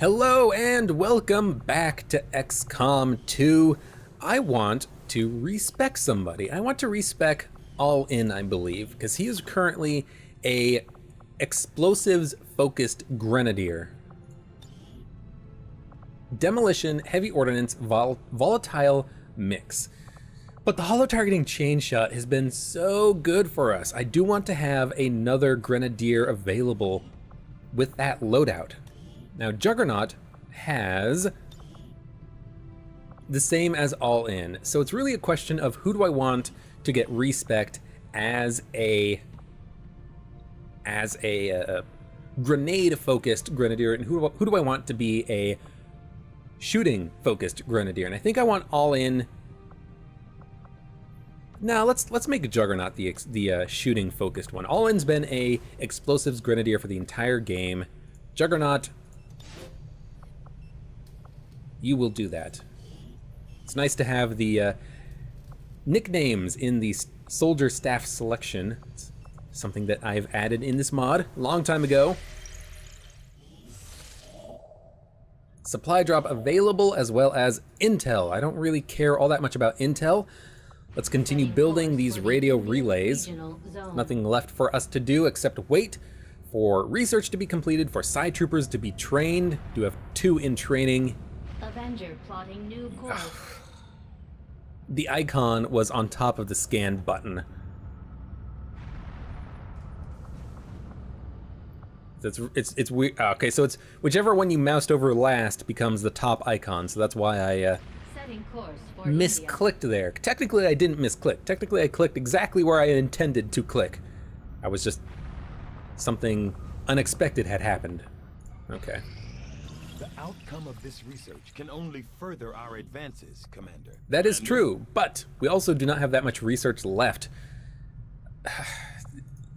Hello and welcome back to XCOM2. I want to respec somebody. I want to respec All In, I believe, because he is currently a explosives-focused grenadier. Demolition, heavy ordnance, volatile mix. But the holo-targeting chain shot has been so good for us. I do want to have another grenadier available with that loadout. Now, Juggernaut has the same as All In, so it's really a question of who do I want to get respect as a grenade-focused grenadier, and who do I want to be a shooting-focused grenadier? And I think I want All In. Now let's make a Juggernaut the shooting-focused one. All In's been a explosives grenadier for the entire game. Juggernaut, you will do that. It's nice to have the nicknames in the soldier staff selection. It's something that I've added in this mod a long time ago. Supply drop available as well as intel. I don't really care all that much about intel. Let's continue building these radio relays. Nothing left for us to do except wait for research to be completed, for side troopers to be trained. Do have 2 in training. Avenger plotting new course. The icon was on top of the scan button. It's weird. Okay, so it's whichever one you moused over last becomes the top icon. So that's why I misclicked there. Technically, I didn't misclick. Technically, I clicked exactly where I intended to click. I was just something unexpected had happened. Okay. The outcome of this research can only further our advances, Commander. That is true, but we also do not have that much research left.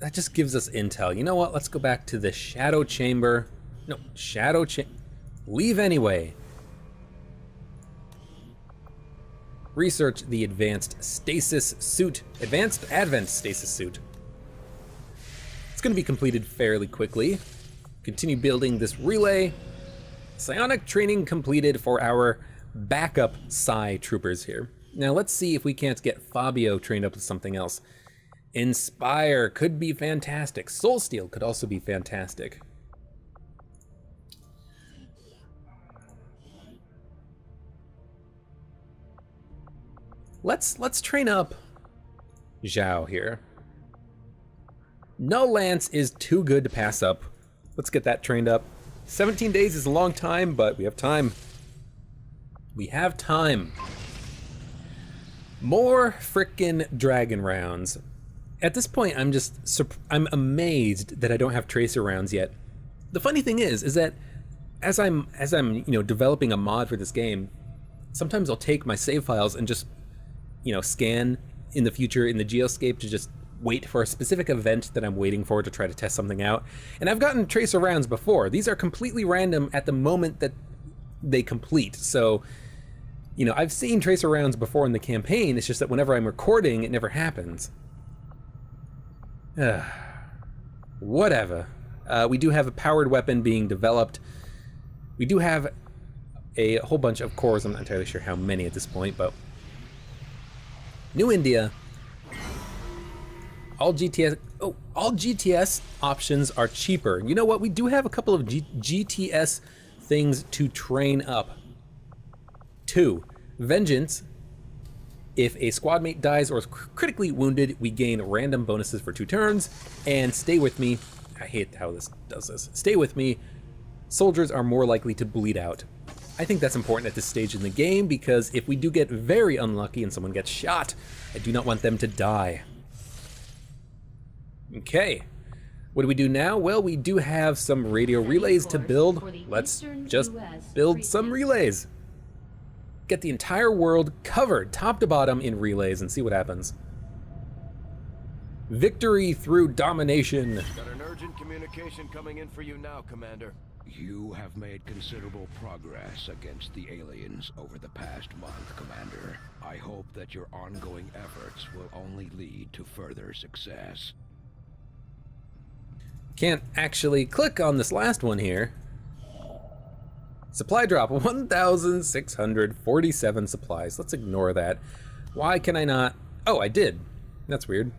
That just gives us intel. You know what? Let's go back to the Shadow Chamber. No, Shadow Chamber. Leave anyway. Research the advanced stasis suit. Advent stasis suit. It's going to be completed fairly quickly. Continue building this relay. Psionic training completed for our backup Psi troopers here. Now let's see if we can't get Fabio trained up with something else. Inspire could be fantastic. Soulsteel could also be fantastic. Let's train up Zhao here. No Lance is too good to pass up. Let's get that trained up. 17 days is a long time, but we have time. We have time. More frickin' dragon rounds. At this point, I'm amazed that I don't have tracer rounds yet. The funny thing is that as I'm developing a mod for this game, sometimes I'll take my save files and just scan in the future in the geoscape to just wait for a specific event that I'm waiting for to try to test something out. And I've gotten tracer rounds before. These are completely random at the moment that they complete. So, I've seen tracer rounds before in the campaign. It's just that whenever I'm recording, it never happens. Whatever. We do have a powered weapon being developed. We do have a whole bunch of cores. I'm not entirely sure how many at this point, but New India. All GTS options are cheaper. You know what? We do have a couple of GTS things to train up. 2, Vengeance. If a squad mate dies or is critically wounded, we gain random bonuses for 2 turns. And Stay With Me. I hate how this does this. Stay With Me. Soldiers are more likely to bleed out. I think that's important at this stage in the game because if we do get very unlucky and someone gets shot, I do not want them to die. Okay, what do we do now? Well, we do have some radio relays to build. Let's just build some relays. Get the entire world covered, top to bottom, in relays and see what happens. Victory through domination. Got an urgent communication coming in for you now, Commander. You have made considerable progress against the aliens over the past month, Commander. I hope that your ongoing efforts will only lead to further success. Can't actually click on this last one here. Supply drop, 1,647 supplies. Let's ignore that. Why can I not? Oh, I did. That's weird.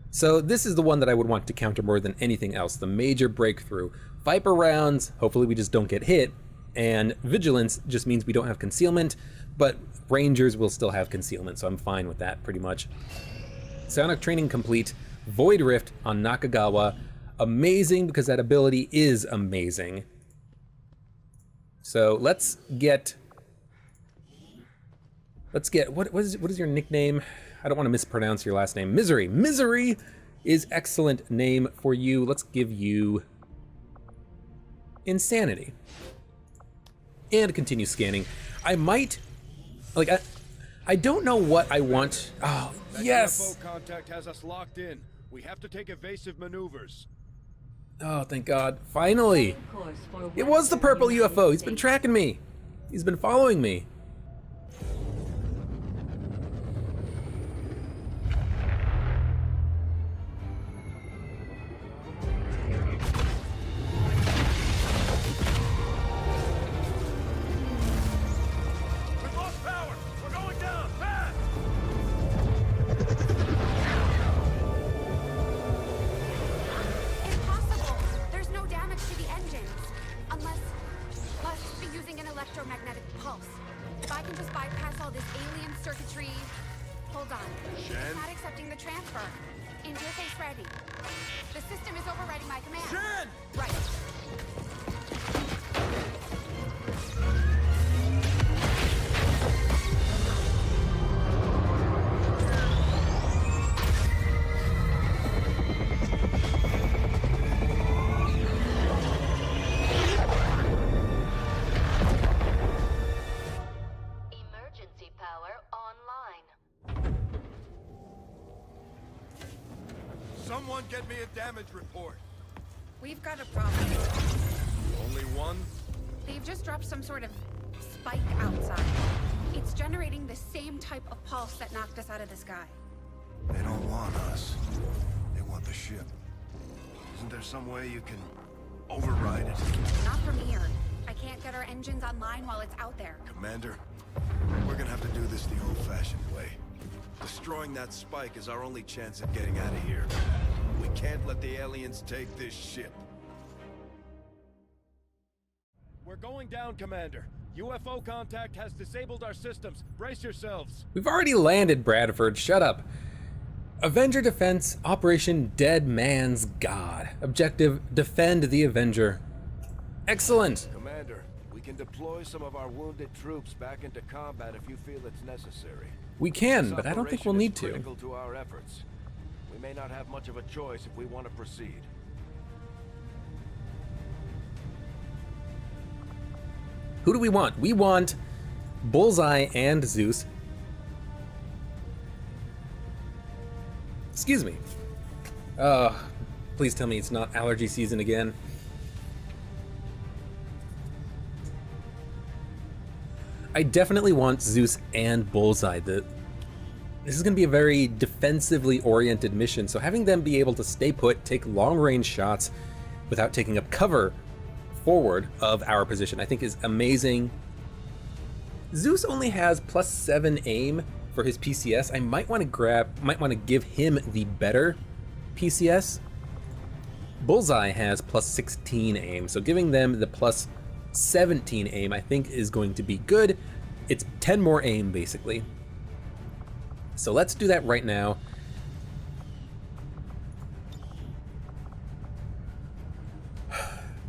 So this is the one that I would want to counter more than anything else, the major breakthrough. Viper rounds, hopefully we just don't get hit, and vigilance just means we don't have concealment, but rangers will still have concealment, so I'm fine with that pretty much. Psionic training complete. Void Rift on Nakagawa. Amazing, because that ability is amazing. So let's get, what is your nickname? I don't want to mispronounce your last name. Misery. Misery is excellent name for you. Let's give you Insanity. And continue scanning. I might, like, I don't know what I want. Oh, yes! UFO contact has us locked in. We have to take evasive maneuvers. Oh, thank God. Finally! It was the purple UFO. He's been tracking me. He's been following me. Someone get me a damage report. We've got a problem. Only one? They've just dropped some sort of spike outside. It's generating the same type of pulse that knocked us out of the sky. They don't want us. They want the ship. Isn't there some way you can override it? Not from here. I can't get our engines online while it's out there. Commander, we're gonna have to do this the old-fashioned way. Destroying that spike is our only chance at getting out of here. We can't let the aliens take this ship. We're going down, Commander. UFO contact has disabled our systems. Brace yourselves. We've already landed, Bradford. Shut up. Avenger Defense, Operation Dead Man's God. Objective, defend the Avenger. Excellent. Commander, we can deploy some of our wounded troops back into combat if you feel it's necessary. We can, but I don't think we'll need to. Critical to our efforts. We may not have much of a choice if we want to proceed. Who do we want? We want Bullseye and Zeus. Excuse me. Please tell me it's not allergy season again. I definitely want Zeus and Bullseye. This is going to be a very defensively oriented mission, so having them be able to stay put, take long-range shots without taking up cover forward of our position, I think is amazing. Zeus only has +7 aim for his PCS. I might want to give him the better PCS. Bullseye has +16 aim, so giving them the +17 aim I think is going to be good. It's 10 more aim basically. So let's do that right now.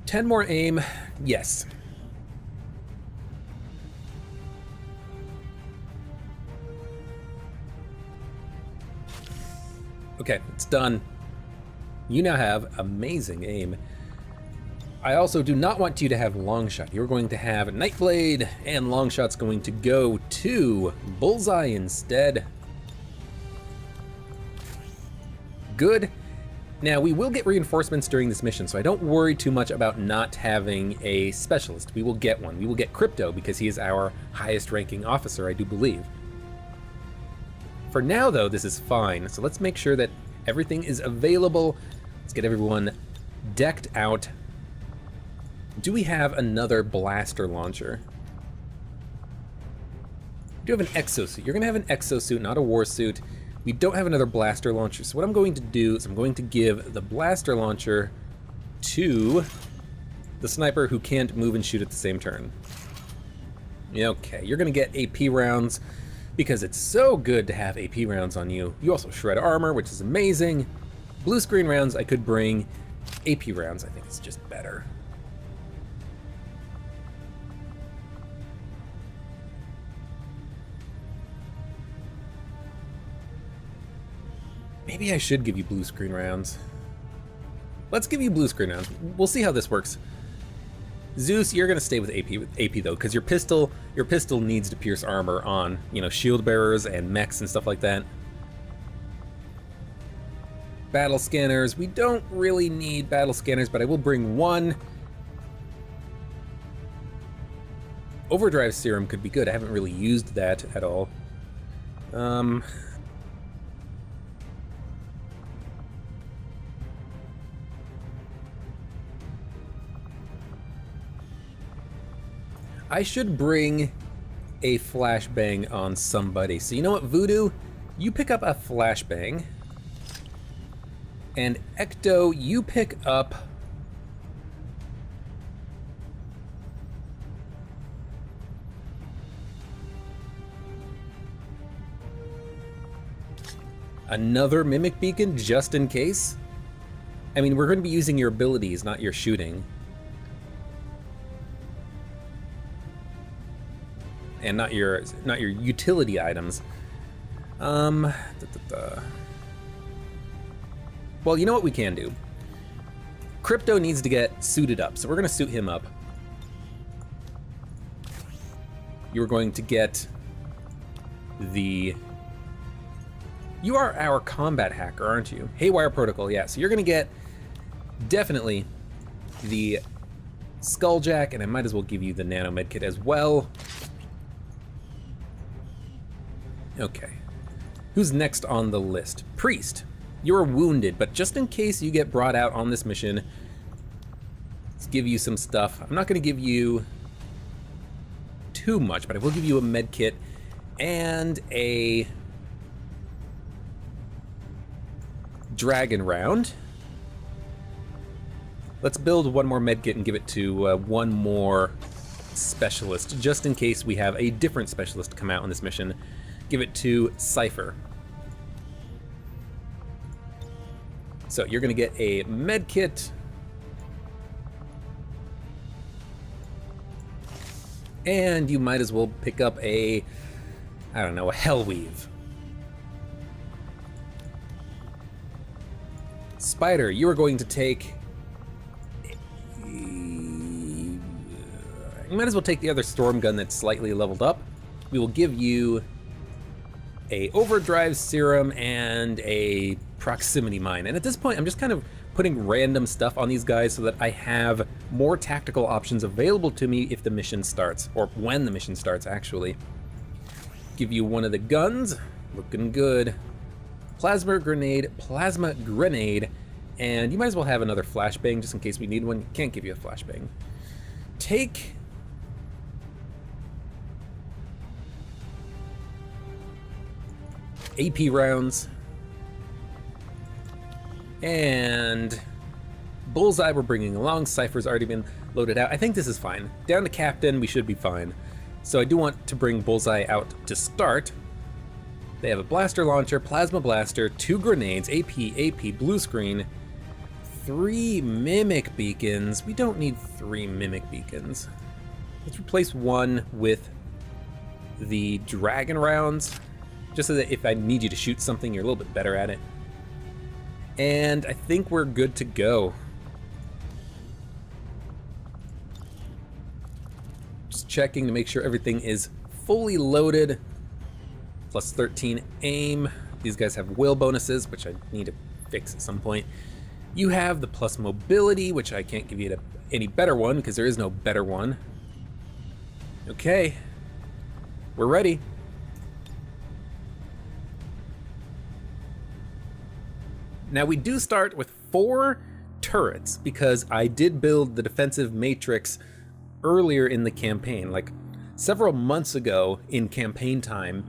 Ten more aim, yes. Okay, it's done. You now have amazing aim. I also do not want you to have Longshot. You're going to have Nightblade, and Longshot's going to go to Bullseye instead. Good. Now, we will get reinforcements during this mission, so I don't worry too much about not having a specialist. We will get one. We will get Crypto, because he is our highest ranking officer, I do believe. For now, though, this is fine, so let's make sure that everything is available. Let's get everyone decked out. Do we have another blaster launcher? We do have an exosuit. You're going to have an exosuit, not a war suit. We don't have another blaster launcher. So what I'm going to do is I'm going to give the blaster launcher to the sniper who can't move and shoot at the same turn. Okay, you're going to get AP rounds because it's so good to have AP rounds on you. You also shred armor, which is amazing. Blue screen rounds, I could bring. AP rounds, I think it's just better. Maybe I should give you blue screen rounds. Let's give you blue screen rounds. We'll see how this works. Zeus, you're gonna stay with AP though, because your pistol needs to pierce armor on, you know, shield bearers and mechs and stuff like that. Battle scanners, we don't really need battle scanners, but I will bring one. Overdrive serum could be good. I haven't really used that at all. I should bring a flashbang on somebody. So you know what, Voodoo? You pick up a flashbang. And Ecto, you pick up... another Mimic Beacon, just in case? I mean, we're going to be using your abilities, not your shooting. And not your utility items. Well, you know what we can do? Crypto needs to get suited up, so we're gonna suit him up. You're going to get the... You are our combat hacker, aren't you? Haywire Protocol, yeah. So you're gonna get definitely the Skulljack, and I might as well give you the Nano Medkit as well. Okay. Who's next on the list? Priest. You're wounded, but just in case you get brought out on this mission, let's give you some stuff. I'm not going to give you too much, but I will give you a med kit and a dragon round. Let's build one more med kit and give it to one more specialist, just in case we have a different specialist come out on this mission. Give it to Cypher. So you're gonna get a med kit. And you might as well pick up a, I don't know, a Hellweave. Spider, you are going to take... You might as well take the other storm gun that's slightly leveled up. We will give you a overdrive serum and a proximity mine. And at this point, I'm just kind of putting random stuff on these guys so that I have more tactical options available to me if the mission starts, or when the mission starts, actually. Give you one of the guns, looking good. Plasma grenade, and you might as well have another flashbang just in case we need one. Can't give you a flashbang. Take AP rounds. And Bullseye we're bringing along. Cypher's already been loaded out. I think this is fine. Down to Captain, we should be fine. So I do want to bring Bullseye out to start. They have a blaster launcher, plasma blaster, 2 grenades, AP, blue screen, 3 mimic beacons. We don't need 3 mimic beacons. Let's replace one with the dragon rounds, just so that if I need you to shoot something, you're a little bit better at it. And I think we're good to go. Just checking to make sure everything is fully loaded. Plus 13 aim. These guys have will bonuses, which I need to fix at some point. You have the plus mobility, which I can't give you any better one because there is no better one. Okay, we're ready. Now we do start with 4 turrets because I did build the defensive matrix earlier in the campaign, like several months ago in campaign time.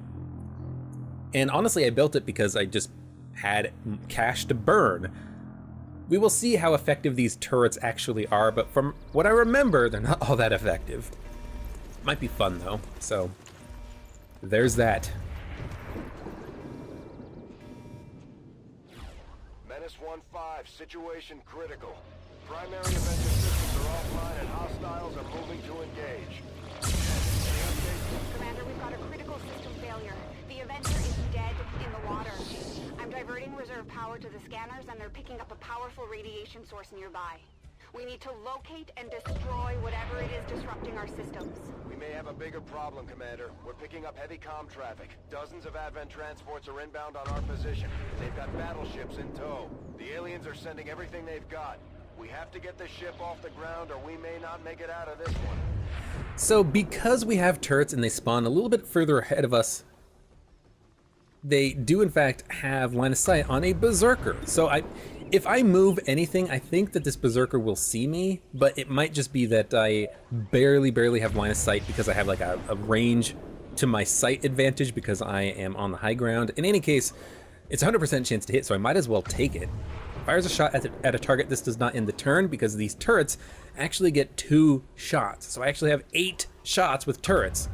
And honestly, I built it because I just had cash to burn. We will see how effective these turrets actually are, but from what I remember, they're not all that effective. Might be fun though, so there's that. Menace 1-5, situation critical. Primary Avenger systems are offline and hostiles are moving to engage. Commander, we've got a critical system failure. The Avenger is dead in the water. I'm diverting reserve power to the scanners and they're picking up a powerful radiation source nearby. We need to locate and destroy whatever it is disrupting our systems. We may have a bigger problem, Commander. We're picking up heavy comm traffic. Dozens of Advent transports are inbound on our position. They've got battleships in tow. The aliens are sending everything they've got. We have to get this ship off the ground or we may not make it out of this one. So because we have turrets and they spawn a little bit further ahead of us, they do in fact have line of sight on a berserker. So if I move anything, I think that this berserker will see me, but it might just be that I barely have line of sight because I have like a range to my sight advantage because I am on the high ground. In any case, it's a 100% chance to hit, so I might as well take it. Fires a shot at a target. This does not end the turn because these turrets actually get 2 shots. So I actually have 8 shots with turrets.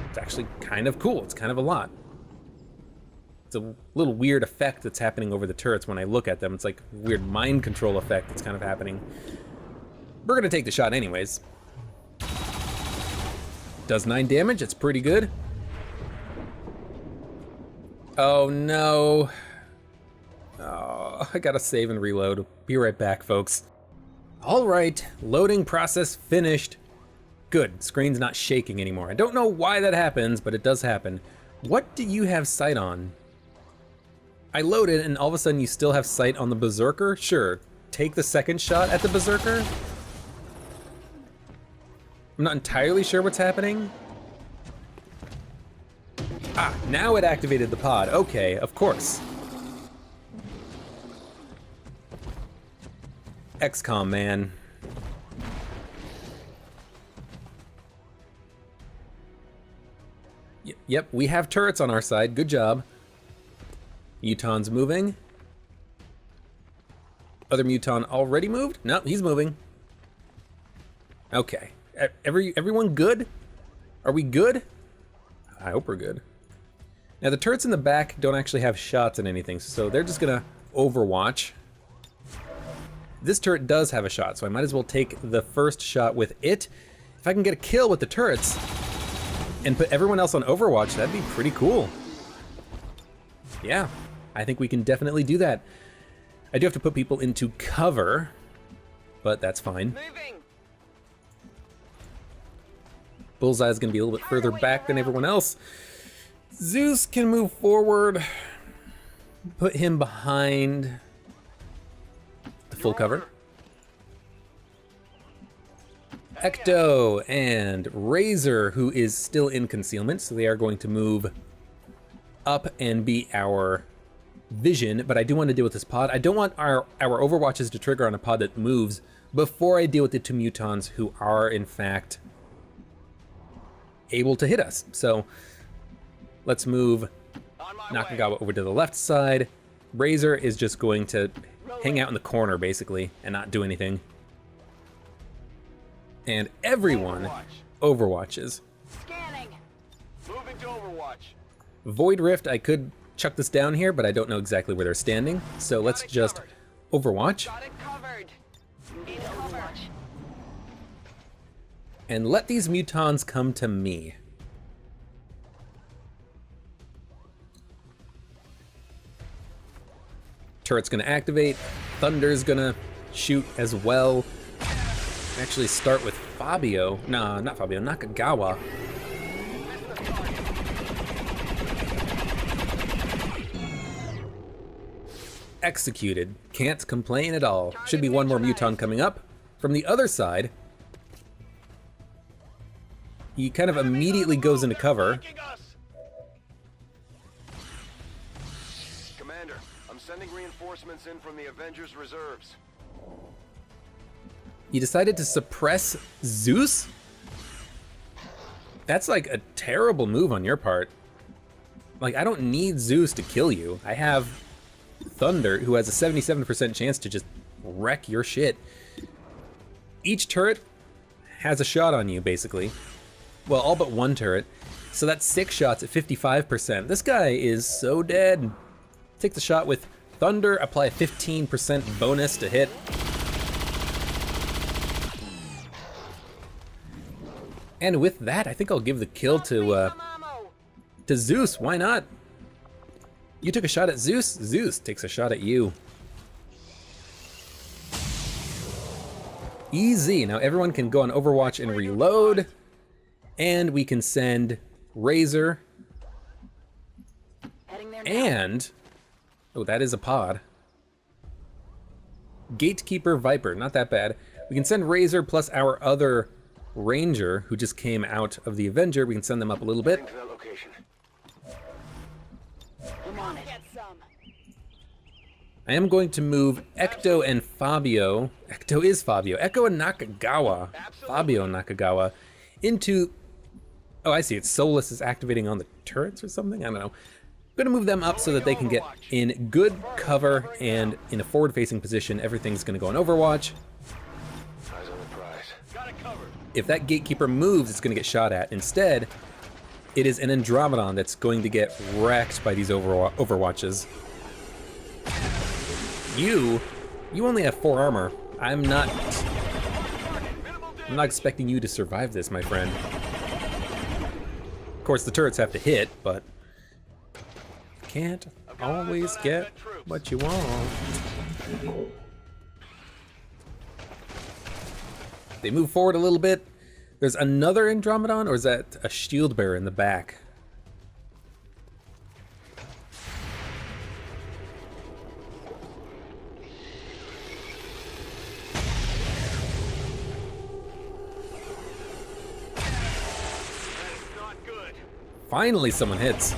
It's actually kind of cool. It's kind of a lot. It's a little weird effect that's happening over the turrets when I look at them. It's like a weird mind control effect that's kind of happening. We're gonna take the shot anyways. Does 9 damage, it's pretty good. Oh no. Oh, I gotta save and reload. Be right back, folks. All right, loading process finished. Good, screen's not shaking anymore. I don't know why that happens, but it does happen. What do you have sight on? I loaded and all of a sudden you still have sight on the berserker? Sure, take the second shot at the berserker. I'm not entirely sure what's happening. Ah, now it activated the pod. Okay, of course. XCOM, man. Yep, we have turrets on our side. Good job. Muton's moving. Other Muton already moved? No, he's moving. Okay. Everyone good? Are we good? I hope we're good. Now the turrets in the back don't actually have shots and anything, so they're just gonna overwatch. This turret does have a shot, so I might as well take the first shot with it. If I can get a kill with the turrets and put everyone else on overwatch, that'd be pretty cool. Yeah, I think we can definitely do that. I do have to put people into cover, but that's fine. Moving. Bullseye is going to be a little bit further back than everyone else. Zeus can move forward. Put him behind the full cover. Ecto and Razor, who is still in concealment, so they are going to move up and be our vision, but I do want to deal with this pod. I don't want our overwatches to trigger on a pod that moves before I deal with the 2 Mutons who are in fact able to hit us. So let's move Nakagawa over to the left side. Razor is just going to hang out in the corner basically and not do anything. And everyone overwatches. Scanning. Moving to Overwatch. Void Rift, I could chuck this down here, but I don't know exactly where they're standing. So let's just overwatch. Got it covered. In Overwatch. And let these Mutons come to me. Turret's gonna activate. Thunder's gonna shoot as well. Actually start with Fabio. Nah, not Fabio, Nakagawa. Executed. Can't complain at all. Should be one more Muton coming up. From the other side, he kind of immediately goes into cover. Commander, I'm sending reinforcements in from the Avengers reserves. You decided to suppress Zeus? That's like a terrible move on your part. Like, I don't need Zeus to kill you. I have Thunder, who has a 77% chance to just wreck your shit. Each turret has a shot on you, basically. Well, all but one turret. So that's 6 shots at 55%. This guy is so dead. Take the shot with Thunder, apply a 15% bonus to hit. And with that, I think I'll give the kill to Zeus. Why not? You took a shot at Zeus, Zeus takes a shot at you. Easy. Now everyone can go on Overwatch and reload. And we can send Razor. And, oh, that is a pod. Gatekeeper Viper, not that bad. We can send Razor plus our other Ranger, who just came out of the Avenger. We can send them up a little bit. I am going to move Ecto and Fabio. Ecto is Fabio. Ecto and Nakagawa. Fabio and Nakagawa into... Oh, I see. It's Solus is activating on the turrets or something? I don't know. I'm gonna move them up so that they can get in good cover and in a forward-facing position. Everything's gonna go on Overwatch. If that Gatekeeper moves, it's gonna get shot at. Instead, it is an Andromedon that's going to get wrecked by these Overwatches. You only have 4 armor. I'm not expecting you to survive this, my friend. Of course, the turrets have to hit, but can't always get what you want. They move forward a little bit. There's another Andromedon, or is that a shield bearer in the back? Finally, someone hits.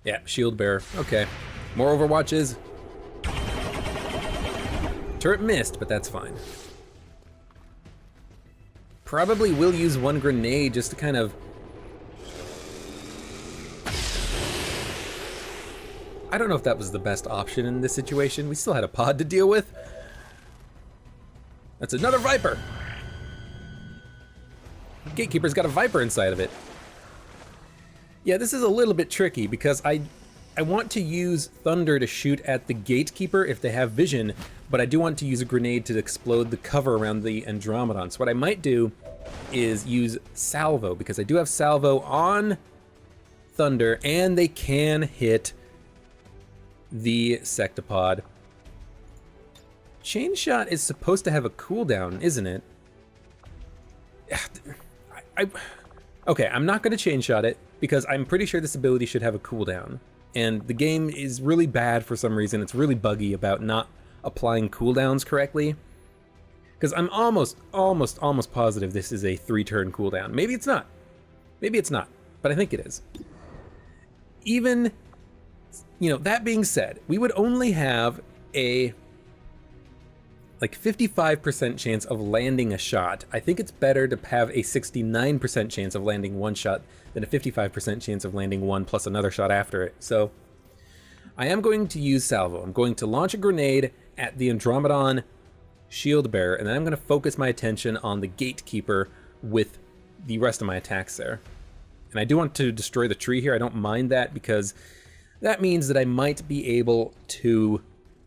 Yeah, shield bearer. Okay. More Overwatches. Turret missed, but that's fine. Probably will use one grenade just to kind of... I don't know if that was the best option in this situation. We still had a pod to deal with. That's another Viper! Gatekeeper's got a Viper inside of it. Yeah, this is a little bit tricky because I want to use Thunder to shoot at the Gatekeeper if they have vision, but I do want to use a grenade to explode the cover around the Andromedon. So what I might do is use Salvo, because I do have Salvo on Thunder, and they can hit the Sectopod. Chain Shot is supposed to have a cooldown, isn't it? Okay, I'm not going to Chain Shot it, because I'm pretty sure this ability should have a cooldown. And the game is really bad for some reason. It's really buggy about not applying cooldowns correctly. Because I'm almost positive this is a 3-turn cooldown. Maybe it's not. Maybe it's not, but I think it is. Even, you know, that being said, we would only have a like 55% chance of landing a shot. I think it's better to have a 69% chance of landing one shot than a 55% chance of landing one plus another shot after it. So I am going to use Salvo. I'm going to launch a grenade at the Andromedon shield bearer, and then I'm going to focus my attention on the Gatekeeper with the rest of my attacks there. And I do want to destroy the tree here. I don't mind that, because that means that I might be able to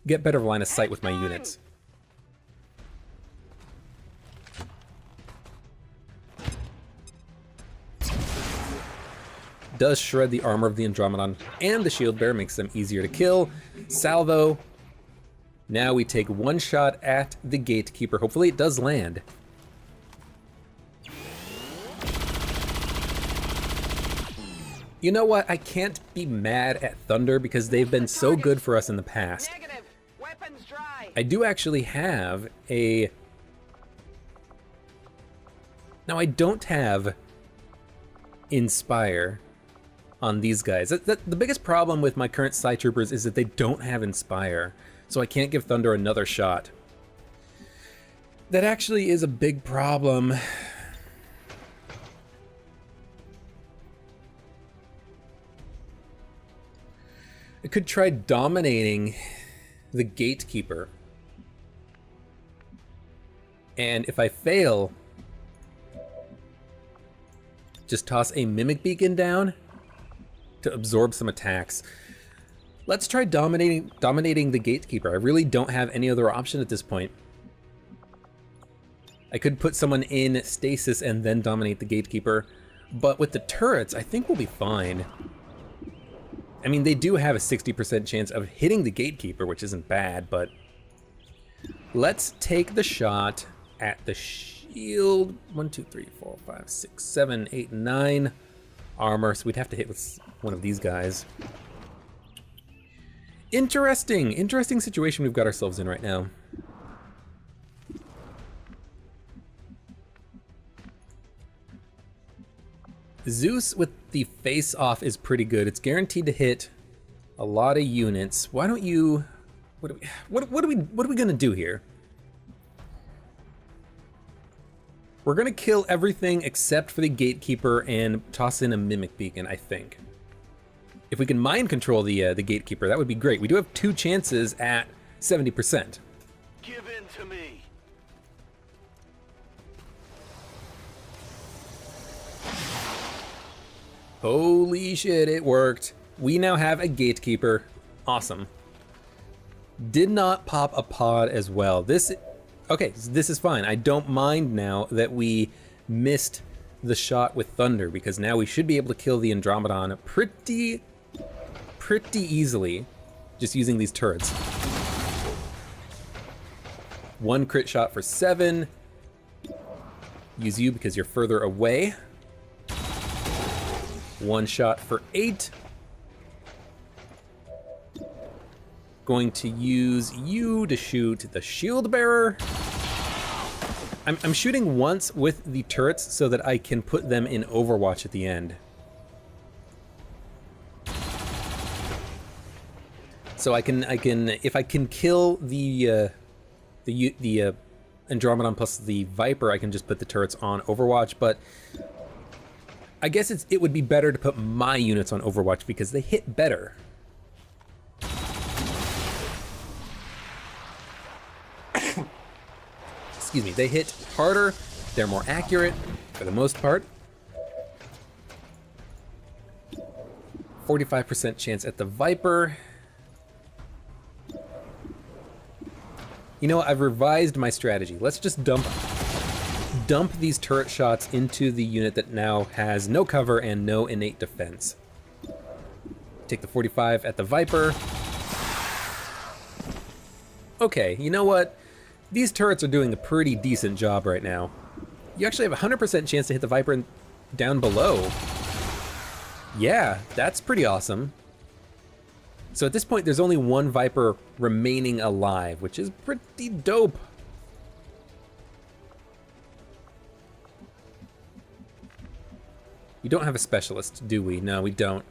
get better line of sight with my units. Does shred the armor of the Andromedon and the shield bearer, makes them easier to kill. Salvo. Now we take one shot at the Gatekeeper. Hopefully it does land. You know what? I can't be mad at Thunder because they've been so good for us in the past. I do actually have a... Now I don't have Inspire. on these guys. The biggest problem with my current Psy Troopers is that they don't have Inspire, so I can't give Thunder another shot. That actually is a big problem. I could try dominating the Gatekeeper. And if I fail, just toss a Mimic Beacon down to absorb some attacks. Let's try dominating the Gatekeeper. I really don't have any other option at this point. I could put someone in stasis and then dominate the Gatekeeper, but with the turrets, I think we'll be fine. I mean, they do have a 60% chance of hitting the Gatekeeper, which isn't bad, but let's take the shot at the shield. 1, 2, 3, 4, 5, 6, 7, 8, 9 armor, so we'd have to hit with one of these guys. Interesting situation we've got ourselves in right now. Zeus with the face-off is pretty good. It's guaranteed to hit a lot of units. Why don't you... What are we gonna do here? We're gonna kill everything except for the Gatekeeper and toss in a Mimic Beacon, I think. If we can mind control the Gatekeeper, that would be great. We do have 2 chances at 70%. Give in to me. Holy shit, it worked. We now have a Gatekeeper. Awesome. Did not pop a pod as well. Okay, this is fine. I don't mind now that we missed the shot with Thunder, because now we should be able to kill the Andromedon pretty easily just using these turrets. 1 crit shot for 7. Use you because you're further away. 1 shot for 8. Going to use you to shoot the shield bearer. I'm shooting once with the turrets so that I can put them in Overwatch at the end. So I can if I can kill the Andromedon plus the Viper, I can just put the turrets on Overwatch, but I guess it would be better to put my units on Overwatch because they hit better. Excuse me, they hit harder, they're more accurate for the most part. 45% chance at the Viper. You know what, I've revised my strategy. Let's just dump these turret shots into the unit that now has no cover and no innate defense. Take the 45 at the Viper. Okay, you know what? These turrets are doing a pretty decent job right now. You actually have a 100% chance to hit the Viper down below. Yeah, that's pretty awesome. So at this point, there's only 1 Viper remaining alive, which is pretty dope. We don't have a specialist, do we? No, we don't.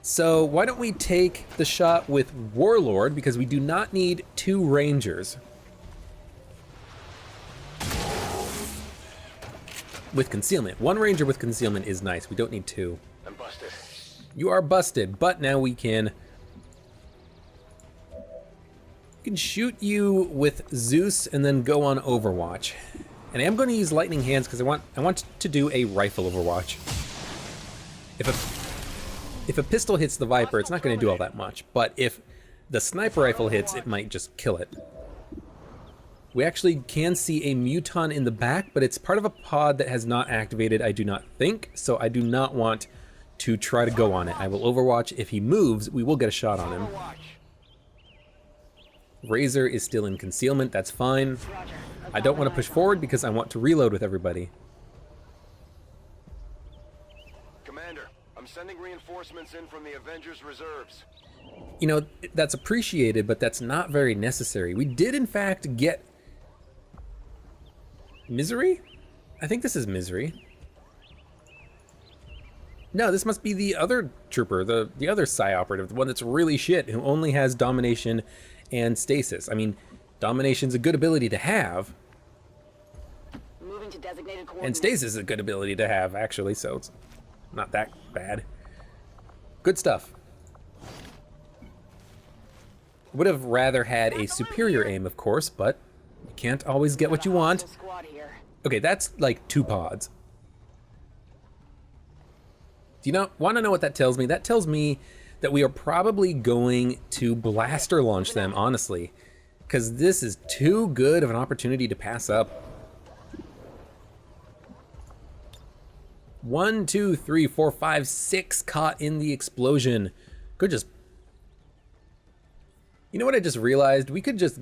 So why don't we take the shot with Warlord, because we do not need 2 Rangers. With concealment. 1 Ranger with concealment is nice. We don't need 2. I'm busted. You are busted, but now we can shoot you with Zeus and then go on Overwatch. And I am going to use Lightning Hands because I want to do a rifle Overwatch. If a pistol hits the Viper, it's not going to do all that much, but if the sniper rifle hits, it might just kill it. We actually can see a Muton in the back, but it's part of a pod that has not activated, I do not think, so I do not want to try to go on it. I will Overwatch. If he moves, we will get a shot on him. Razor is still in concealment, that's fine. I don't want to push forward because I want to reload with everybody. Commander, I'm sending reinforcements in from the Avengers reserves. You know, that's appreciated, but that's not very necessary. We did, in fact, get Misery? I think this is Misery. No, this must be the other trooper, the other psi operative, the one that's really shit, who only has domination and stasis. I mean, domination's a good ability to have, Moving to designated and coordinates. stasis is a good ability to have, actually, so it's not that bad. Good stuff. Would have rather had a superior aim, of course, but you can't always get what you want. Squad here. Okay, that's like 2 pods. Do you want to know what that tells me? That tells me that we are probably going to blaster launch them, honestly. Because this is too good of an opportunity to pass up. 1, 2, 3, 4, 5, 6 caught in the explosion. Could just... You know what I just realized? We could just...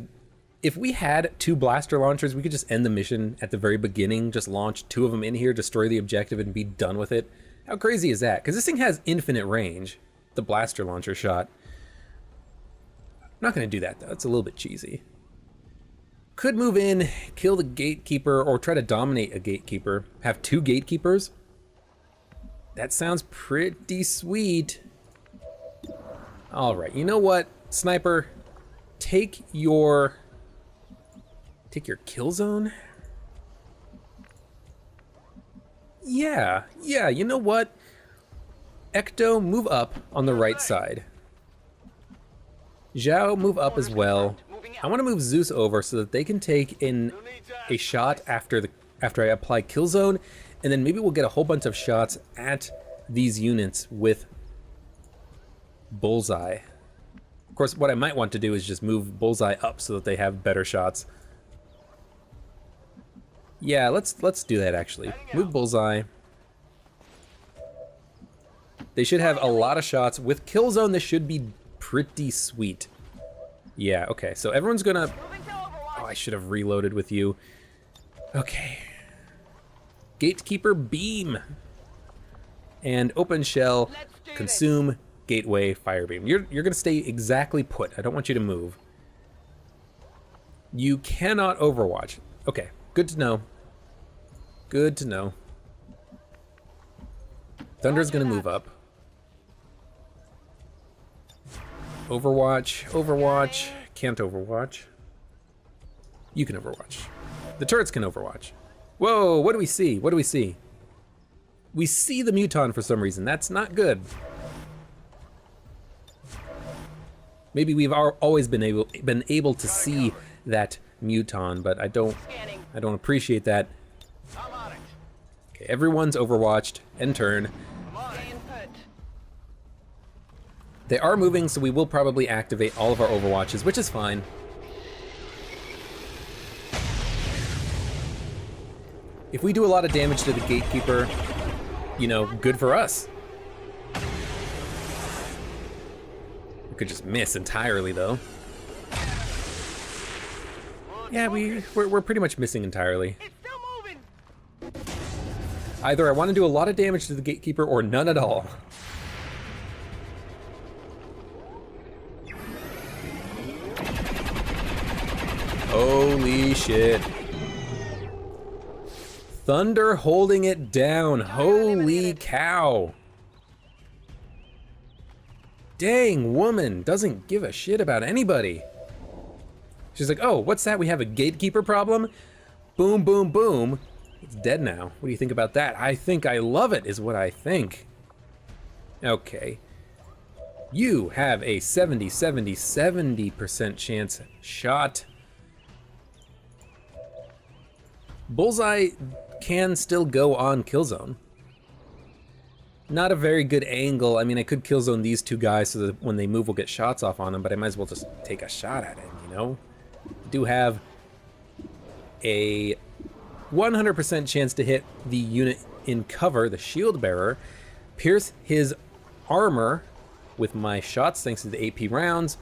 If we had 2 blaster launchers, we could just end the mission at the very beginning. Just launch 2 of them in here, destroy the objective, and be done with it. How crazy is that? Because this thing has infinite range. The blaster launcher shot. I'm not going to do that, though. It's a little bit cheesy. Could move in, kill the gatekeeper, or try to dominate a gatekeeper. Have 2 gatekeepers? That sounds pretty sweet. Alright, you know what, Sniper? Take your kill zone? Yeah, you know what? Ecto, move up on the right side. Zhao, move up as well. I want to move Zeus over so that they can take in a shot after I apply kill zone, and then maybe we'll get a whole bunch of shots at these units with Bullseye. Of course, what I might want to do is just move Bullseye up so that they have better shots. Yeah, let's do that actually. Move Bullseye. They should have a lot of shots. With Killzone, this should be pretty sweet. Yeah, okay, so everyone's gonna... Oh, I should have reloaded with you. Okay. Gatekeeper beam. And open shell, consume, gateway, fire beam. You're gonna stay exactly put. I don't want you to move. You cannot overwatch. Okay, good to know. Good to know. Thunder's gonna move up. Overwatch, overwatch, can't overwatch. You can overwatch. The turrets can overwatch. Whoa, what do we see? What do we see? We see the Muton for some reason. That's not good. Maybe we've always been able to see that Muton, but I don't appreciate that. Okay, everyone's overwatched. End turn. They are moving, so we will probably activate all of our overwatches, which is fine. If we do a lot of damage to the gatekeeper, you know, good for us. We could just miss entirely, though. Yeah, we're pretty much missing entirely. Either I want to do a lot of damage to the gatekeeper or none at all. Holy shit. Thunder holding it down. Holy cow. Dang, woman doesn't give a shit about anybody. She's like, oh, what's that? We have a gatekeeper problem? Boom, boom, boom. It's dead now. What do you think about that? I think I love it, is what I think. Okay. You have a 70% chance shot. Bullseye can still go on Killzone. Not a very good angle. I mean, I could Killzone these 2 guys so that when they move, we'll get shots off on them, but I might as well just take a shot at it, you know? I do have a 100% chance to hit the unit in cover, the shield bearer, pierce his armor with my shots thanks to the AP rounds.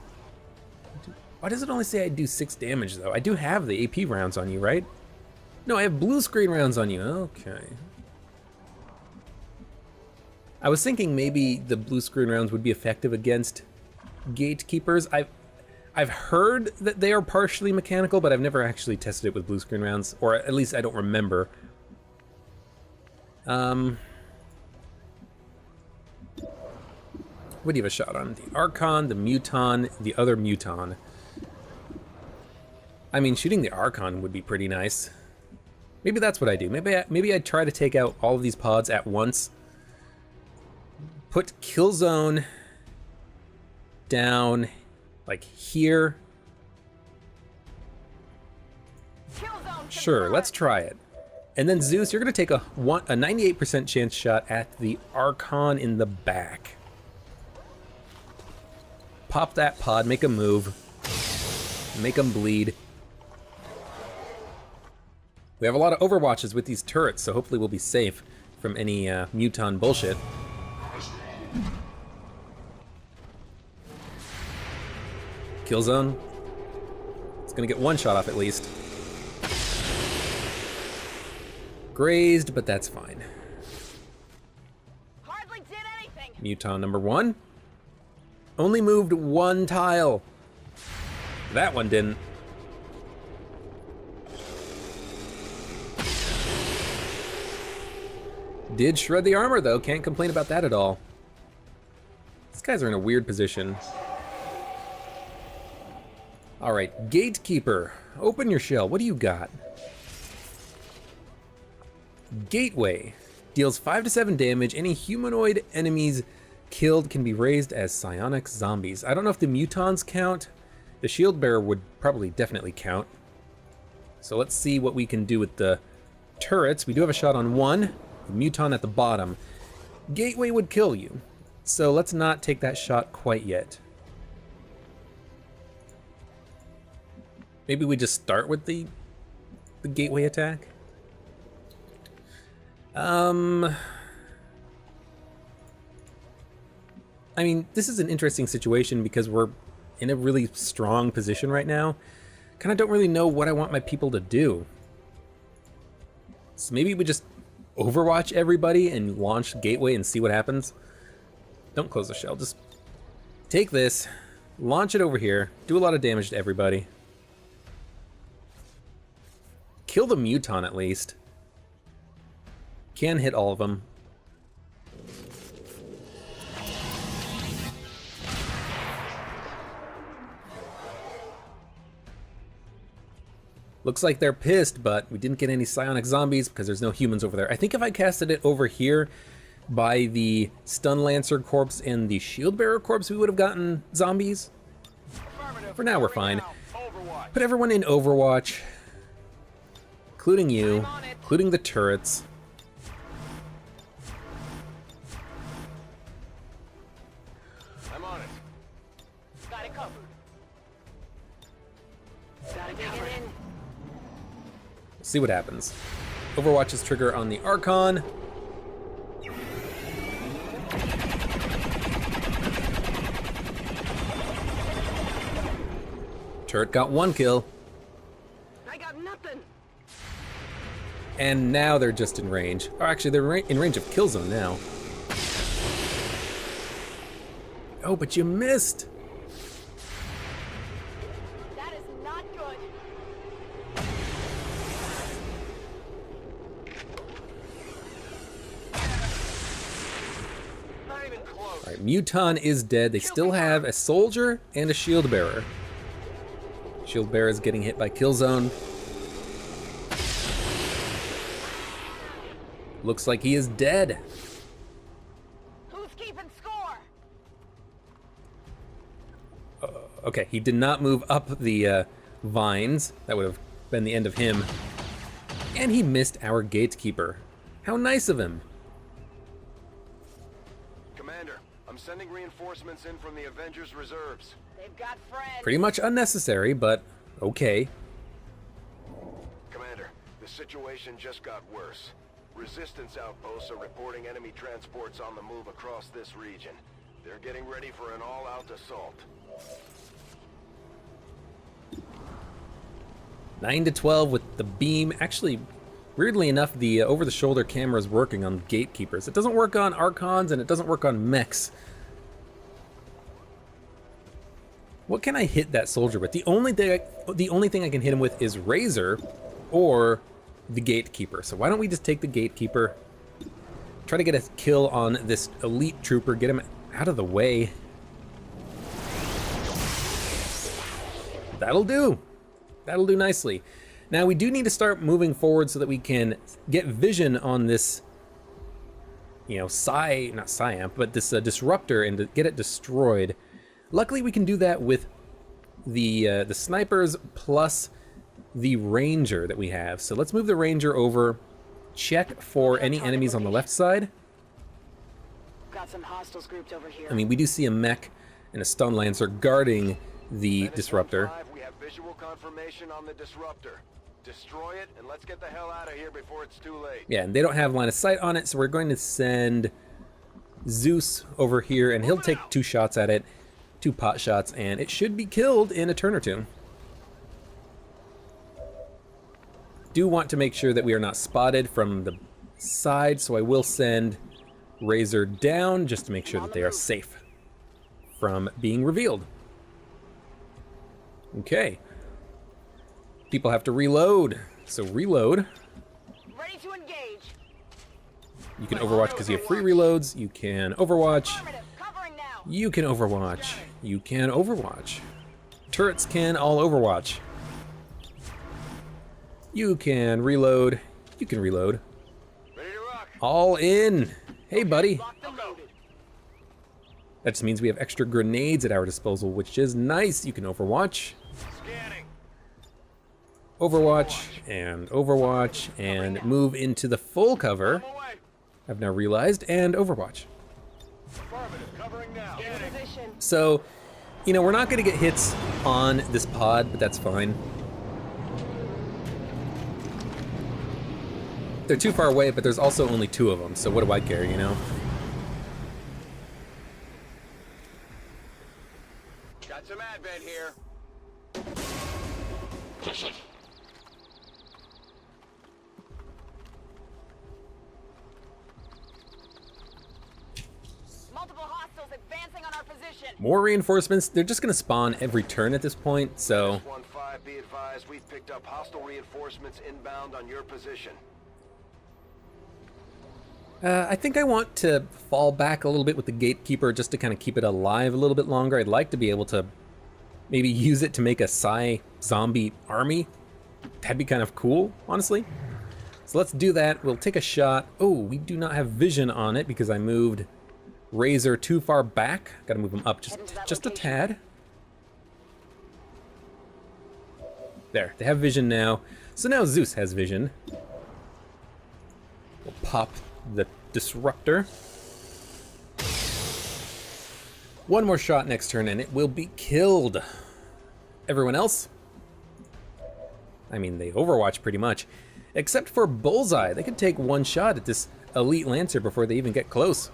Why does it only say I do 6 damage, though? I do have the AP rounds on you, right? No, I have blue screen rounds on you. Okay. I was thinking maybe the blue screen rounds would be effective against gatekeepers. I've heard that they are partially mechanical, but I've never actually tested it with blue screen rounds, or at least I don't remember. What do you have a shot on? The Archon, the Muton, the other Muton. I mean, shooting the Archon would be pretty nice. Maybe that's what I do. Maybe I try to take out all of these pods at once. Put Killzone down, like here. Sure, let's try it. And then Zeus, you're gonna take a 98% chance shot at the Archon in the back. Pop that pod, make a move, make them bleed. We have a lot of overwatches with these turrets, so hopefully we'll be safe from any Muton bullshit. Killzone. It's gonna get one shot off at least. Grazed, but that's fine. Hardly did anything. Muton number 1. Only moved one tile. That one didn't. Did shred the armor though, can't complain about that at all. These guys are in a weird position. All right, Gatekeeper, open your shell. What do you got? Gateway deals 5 to 7 damage. Any humanoid enemies killed can be raised as psionic zombies. I don't know if the mutons count. The shield bearer would probably definitely count. So let's see what we can do with the turrets. We do have a shot on one, the muton at the bottom. Gateway would kill you, so let's not take that shot quite yet. Maybe we just start with the gateway attack. I mean, this is an interesting situation because we're in a really strong position right now. Kind of don't really know what I want my people to do. So maybe we just overwatch everybody and launch Gateway and see what happens. Don't close the shell, just take this, launch it over here, do a lot of damage to everybody. Kill the Muton at least. Can hit all of them. Looks like they're pissed, but we didn't get any psionic zombies because there's no humans over there. I think if I casted it over here by the Stun Lancer corpse and the Shield Bearer corpse, we would have gotten zombies. For now, we're fine. Put everyone in Overwatch, including you, including the turrets. I'm on it. Got it covered. Gotta dig it in. See what happens. Overwatch's trigger on the Archon. Turret got 1 kill. I got nothing. And now they're just in range. Or actually, they're in range of Killzone now. Oh, but you missed. That is not good. Not even close. All right, Muton is dead. They still have a soldier and a shield bearer. Shield bearer is getting hit by Killzone. Looks like he is dead. Who's keeping score? Okay, he did not move up the vines. That would have been the end of him. And he missed our gatekeeper. How nice of him. Commander, I'm sending reinforcements in from the Avengers reserves. They've got friends. Pretty much unnecessary, but okay. Commander, the situation just got worse. Resistance outposts are reporting enemy transports on the move across this region. They're getting ready for an all-out assault. 9 to 12 with the beam. Actually, weirdly enough, the over-the-shoulder camera is working on gatekeepers. It doesn't work on Archons and it doesn't work on mechs. What can I hit that soldier with? The only thing I can hit him with is Razor or the Gatekeeper. So why don't we just take the Gatekeeper, try to get a kill on this elite trooper, get him out of the way. That'll do. That'll do nicely. Now we do need to start moving forward so that we can get vision on this, you know, not Psyamp, but this disruptor, and to get it destroyed. Luckily we can do that with the snipers plus the ranger that we have. So let's move the ranger over, check for any enemies on the left side. Got some hostiles grouped over here. I mean, we do see a mech and a stun lancer guarding the disruptor. 5, we have visual confirmation on the disruptor. Destroy it and let's get the hell out of here before it's too late. Yeah, and they don't have line of sight on it, so we're going to send Zeus over here, and he'll take 2 shots at it, 2 pot shots, and it should be killed in a turn or 2. Do want to make sure that we are not spotted from the side, so I will send Razor down just to make sure that they are safe from being revealed. Okay. People have to reload, so reload. Ready to engage. You can overwatch because you have free reloads. You can overwatch. Affirmative. Covering now. You can overwatch. You can overwatch. Turrets can all overwatch. You can reload. You can reload. Ready to rock. All in. Hey, buddy. Locked and loaded. That just means we have extra grenades at our disposal, which is nice. You can overwatch. Scanning. Overwatch and overwatch and move into the full cover. I'm away. I've now realized, and overwatch. Affirmative. Covering now. Scanning. Position. So, you know, we're not going to get hits on this pod, but that's fine. They're too far away, but there's also only 2 of them, so what do I care, you know? Got some advent here. Multiple hostiles advancing on our position. More reinforcements. They're just going to spawn every turn at this point, so... 1-5, be advised, we've picked up hostile reinforcements inbound on your position. I think I want to fall back a little bit with the gatekeeper just to kind of keep it alive a little bit longer. I'd like to be able to maybe use it to make a Psy zombie army. That'd be kind of cool, honestly. So let's do that. We'll take a shot. Oh, we do not have vision on it because I moved Razor too far back. Gotta move him up just a tad. There, they have vision now. So now Zeus has vision. We'll pop the disruptor. One more shot next turn and it will be killed. Everyone else? I mean, they overwatch pretty much. Except for Bullseye. They could take 1 shot at this elite Lancer before they even get close.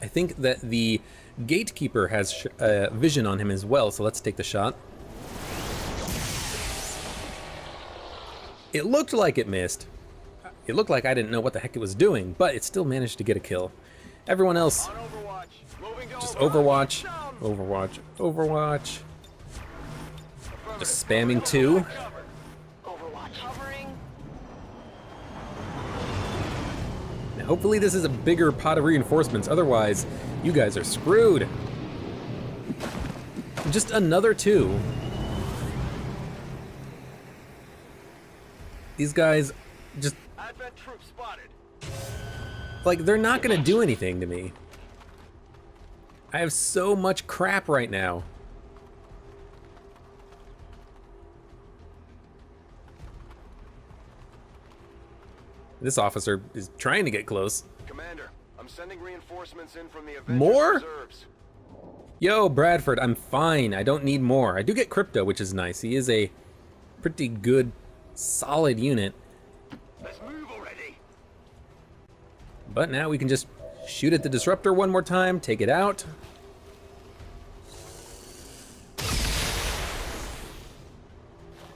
I think that the Gatekeeper has vision on him as well, so let's take the shot. It looked like it missed. It looked like I didn't know what the heck it was doing, but it still managed to get a kill. Everyone else, On Overwatch. Moving to just Overwatch. overwatch, overwatch. Just spamming 2. Overwatch. Covering. Now, hopefully this is a bigger pot of reinforcements, otherwise you guys are screwed. Just another 2. These guys just, Advent troops spotted. like, they're not gonna do anything to me. I have so much crap right now. This officer is trying to get close. Commander, I'm sending reinforcements in from the Avenger More? reserves. Yo, Bradford, I'm fine. I don't need more. I do get Crypto, which is nice. He is a pretty good, solid unit. Let's move already. But now we can just shoot at the disruptor one more time, take it out.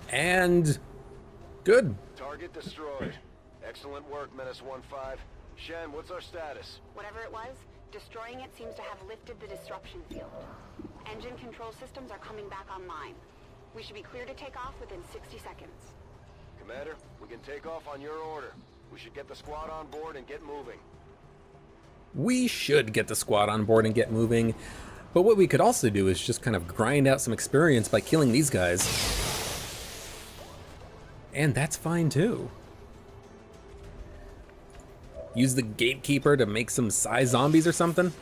And good. Target destroyed. Excellent work, Menace 1-5. Shen, what's our status? Whatever it was, destroying it seems to have lifted the disruption field. Engine control systems are coming back online. We should be clear to take off within 60 seconds. Commander, we can take off on your order. We should get the squad on board and get moving. We should get the squad on board and get moving, but what we could also do is just kind of grind out some experience by killing these guys. And that's fine too. Use the gatekeeper to make some size zombies or something.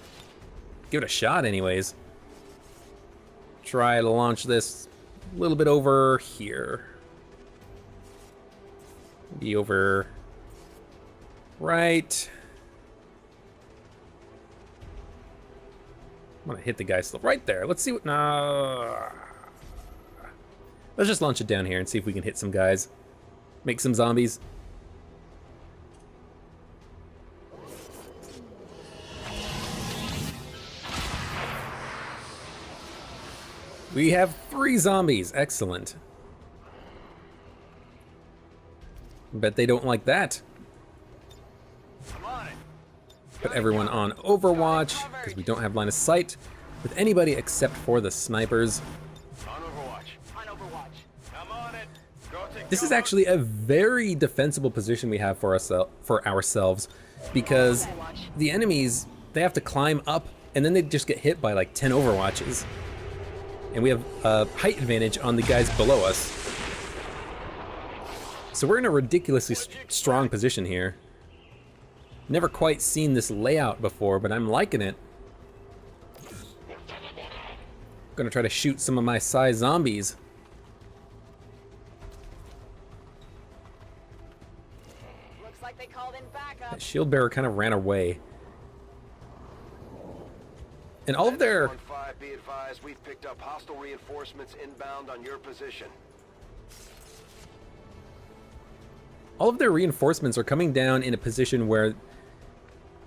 Give it a shot anyways. Try to launch this a little bit over here. Be over right. I'm gonna hit the guy still right there. Let's see what. No. Let's just launch it down here and see if we can hit some guys. Make some zombies. We have 3 zombies. Excellent. Bet they don't like that. Put everyone on Overwatch, because we don't have line of sight with anybody except for the snipers. On Overwatch. On Overwatch. I'm on it. This is actually a very defensible position we have for ourselves, because the enemies, they have to climb up and then they just get hit by like 10 Overwatches. And we have a height advantage on the guys below us. So we're in a ridiculously strong position here. Never quite seen this layout before, but I'm liking it. Gonna try to shoot some of my size zombies. Looks like they called in backup. That shield bearer kind of ran away. And all of their... 5, be advised, we've picked up hostile reinforcements inbound on your position. All of their reinforcements are coming down in a position where,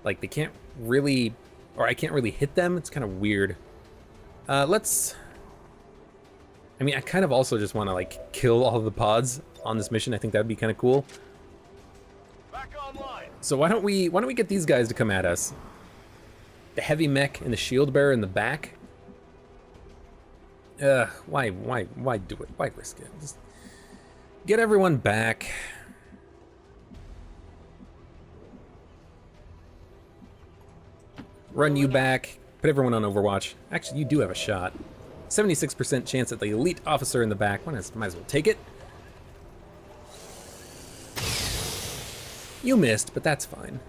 like, they can't really, or I can't really hit them. It's kind of weird. I mean, I kind of also just want to, like, kill all of the pods on this mission. I think that'd be kind of cool. Back online. So why don't we get these guys to come at us? The heavy mech and the shield bearer in the back. Why do it? Why risk it? Just get everyone back. Run you back. Put everyone on Overwatch. Actually, you do have a shot. 76% chance at the elite officer in the back. Might as well take it. You missed, but that's fine.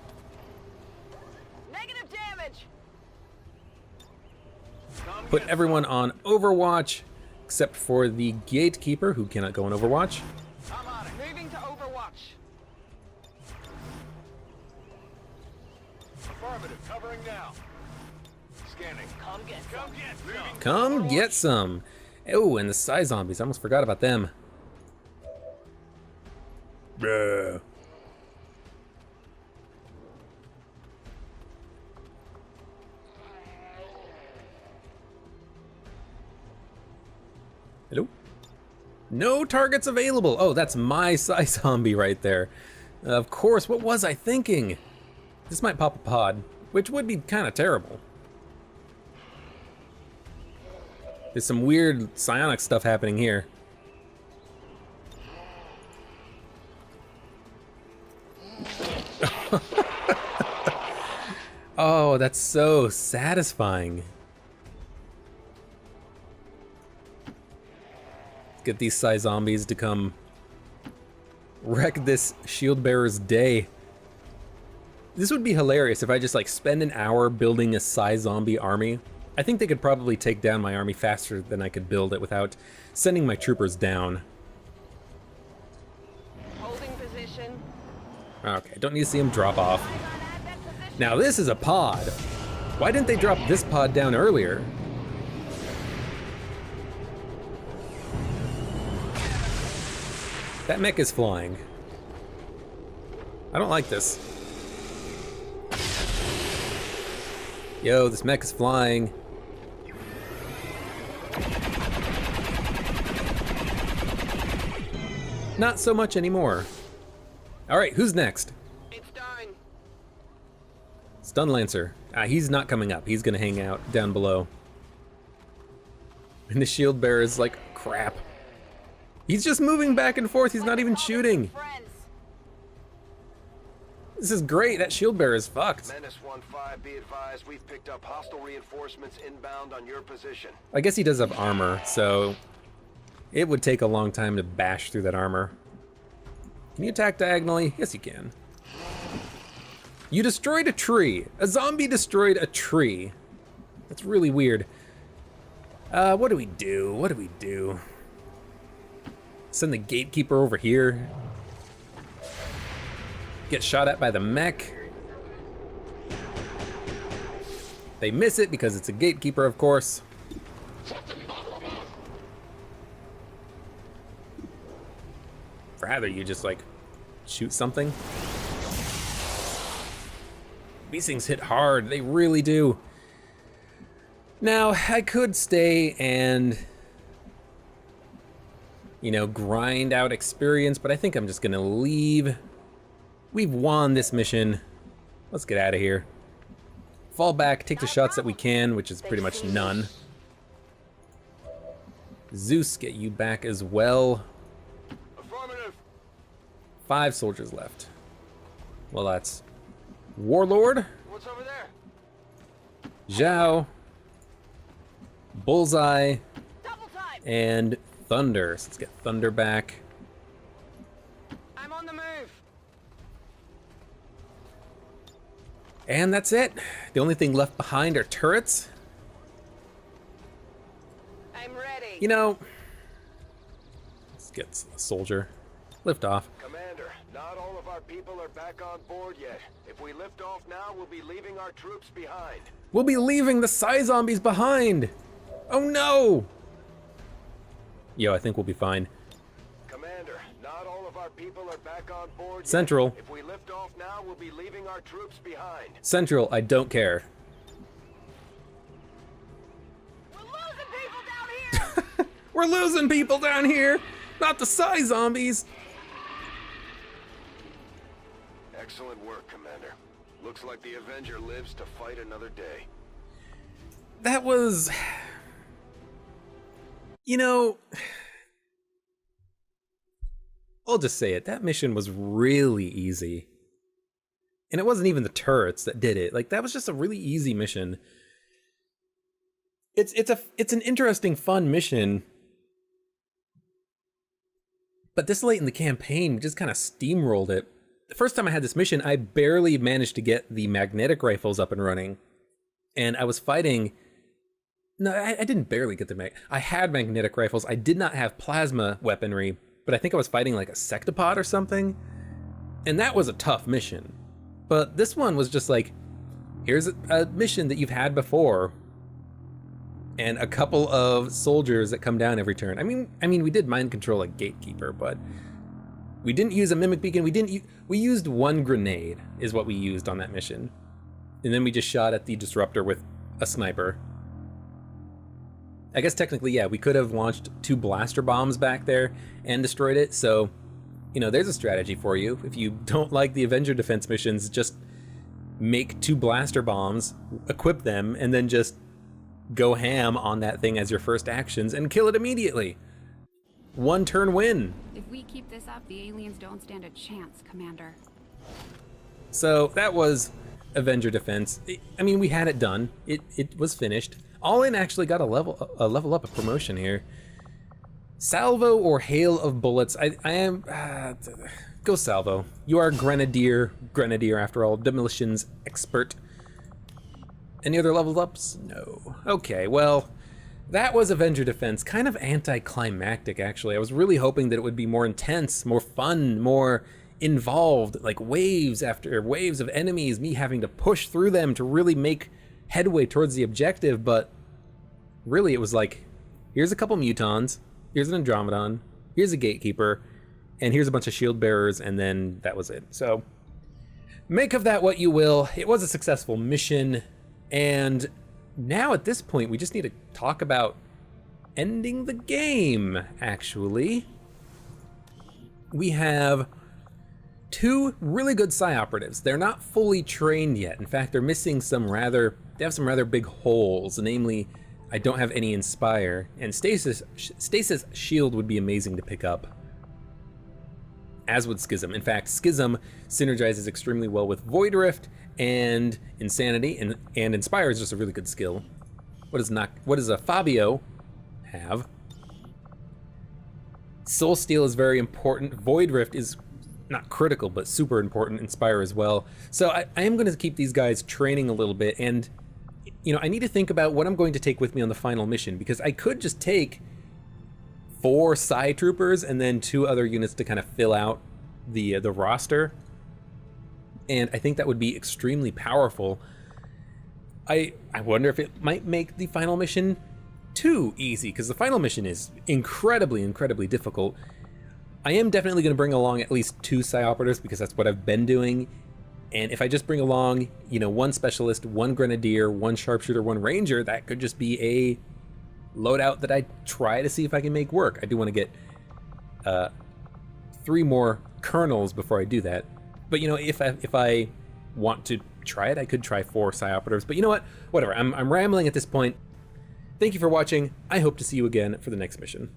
Negative damage. Put everyone on Overwatch, except for the gatekeeper, who cannot go on Overwatch. I'm on it. Moving to Overwatch. Affirmative, covering now. Scanning. Come get some. Come get some. Oh, and the size zombies. I almost forgot about them. Bruh. Hello? No targets available. Oh, that's my size zombie right there. Of course, what was I thinking? This might pop a pod, which would be kind of terrible. There's some weird psionic stuff happening here. Oh, that's so satisfying. Get these size zombies to come wreck this shield bearer's day. This would be hilarious if I just like spend an hour building a size zombie army. I think they could probably take down my army faster than I could build it without sending my troopers down. Holding position. Okay, don't need to see them drop off. Now this is a pod. Why didn't they drop this pod down earlier? That mech is flying. I don't like this. Yo, this mech is flying. Not so much anymore. All right, who's next? It's done. Stun Lancer. He's not coming up. He's gonna hang out down below. And the shield bearer is like, crap. He's just moving back and forth. He's not even shooting. Friends. This is great. That shield bearer is fucked. Menace 1-5, be advised, we've picked up hostile reinforcements inbound on your position. I guess he does have armor, so it would take a long time to bash through that armor. Can you attack diagonally? Yes, you can. You destroyed a tree. A zombie destroyed a tree. That's really weird. What do we do? What do we do? Send the gatekeeper over here. Get shot at by the mech. They miss it because it's a gatekeeper, of course. Rather you just like shoot something. These things hit hard, they really do. Now, I could stay and, you know, grind out experience, but I think I'm just gonna leave. We've won this mission. Let's get out of here. Fall back, take the shots that we can, which is pretty much none. Zeus, get you back as well. Affirmative. 5 soldiers left. Well, that's Warlord, What's over there? Zhao, Bullseye, Double time. and Thunder. So let's get Thunder back. I'm on the move. And that's it. The only thing left behind are turrets. I'm ready. You know, let's get a soldier. Lift off. Commander, not all of our people are back on board yet. If we lift off now, we'll be leaving our troops behind. We'll be leaving the Psy zombies behind. Oh no! Yo, I think we'll be fine. Commander, not all of our people are back on board Central. yet. If we lift off now, we'll be leaving our troops behind. Central, I don't care. We're losing people down here. We're losing people down here! Not the Psy zombies! Excellent work, Commander. Looks like the Avenger lives to fight another day. That was... You know... I'll just say it, that mission was really easy. And it wasn't even the turrets that did it. Like, that was just a really easy mission. It's an interesting, fun mission. But this late in the campaign, we just kind of steamrolled it. The first time I had this mission, I barely managed to get the magnetic rifles up and running. And I was fighting... No, I didn't barely get the I had magnetic rifles. I did not have plasma weaponry, but I think I was fighting like a sectopod or something. And that was a tough mission. But this one was just like, here's a mission that you've had before. And a couple of soldiers that come down every turn. I mean, we did mind control a gatekeeper, but we didn't use a mimic beacon. We used one grenade is what we used on that mission. And then we just shot at the disruptor with a sniper. I guess technically, yeah, we could have launched 2 blaster bombs back there and destroyed it. So, you know, there's a strategy for you. If you don't like the Avenger Defense missions, just make 2 blaster bombs, equip them, and then just go ham on that thing as your first actions and kill it immediately. 1 turn win. If we keep this up, the aliens don't stand a chance, Commander. So that was Avenger Defense. I mean, we had it done. It was finished. All In actually got a level up, a promotion here. Salvo or hail of bullets. I am go salvo. You are grenadier after all, demolitions expert. Any other level ups? No. Okay, well, that was Avenger Defense. Kind of anticlimactic, actually. I was really hoping that it would be more intense, more fun, more involved, like waves after waves of enemies, me having to push through them to really make headway towards the objective, but really it was like, here's a couple mutons, here's an Andromedon, here's a gatekeeper, and here's a bunch of shield bearers, and then that was it. So make of that what you will. It was a successful mission, and now at this point we just need to talk about ending the game, actually. We have 2 really good Psy operatives. They're not fully trained yet. In fact, they're missing they have some rather big holes, namely I don't have any Inspire, and Stasis Shield would be amazing to pick up, as would Schism. In fact, Schism synergizes extremely well with Void Rift and Insanity, and Inspire is just a really good skill. What does a Fabio have? Soul Steal is very important. Void Rift is not critical, but super important. Inspire as well. So I am going to keep these guys training a little bit, and you know, I need to think about what I'm going to take with me on the final mission, because I could just take 4 Psy Troopers and then 2 other units to kind of fill out the roster, and I think that would be extremely powerful. I wonder if it might make the final mission too easy, because the final mission is incredibly difficult. I am definitely going to bring along at least 2 Psy Operators, because that's what I've been doing. And if I just bring along, you know, 1 Specialist, 1 Grenadier, 1 Sharpshooter, 1 Ranger, that could just be a loadout that I try to see if I can make work. I do want to get 3 more Colonels before I do that. But you know, if I want to try it, I could try 4 Psy Operators. But you know what? Whatever. I'm rambling at this point. Thank you for watching. I hope to see you again for the next mission.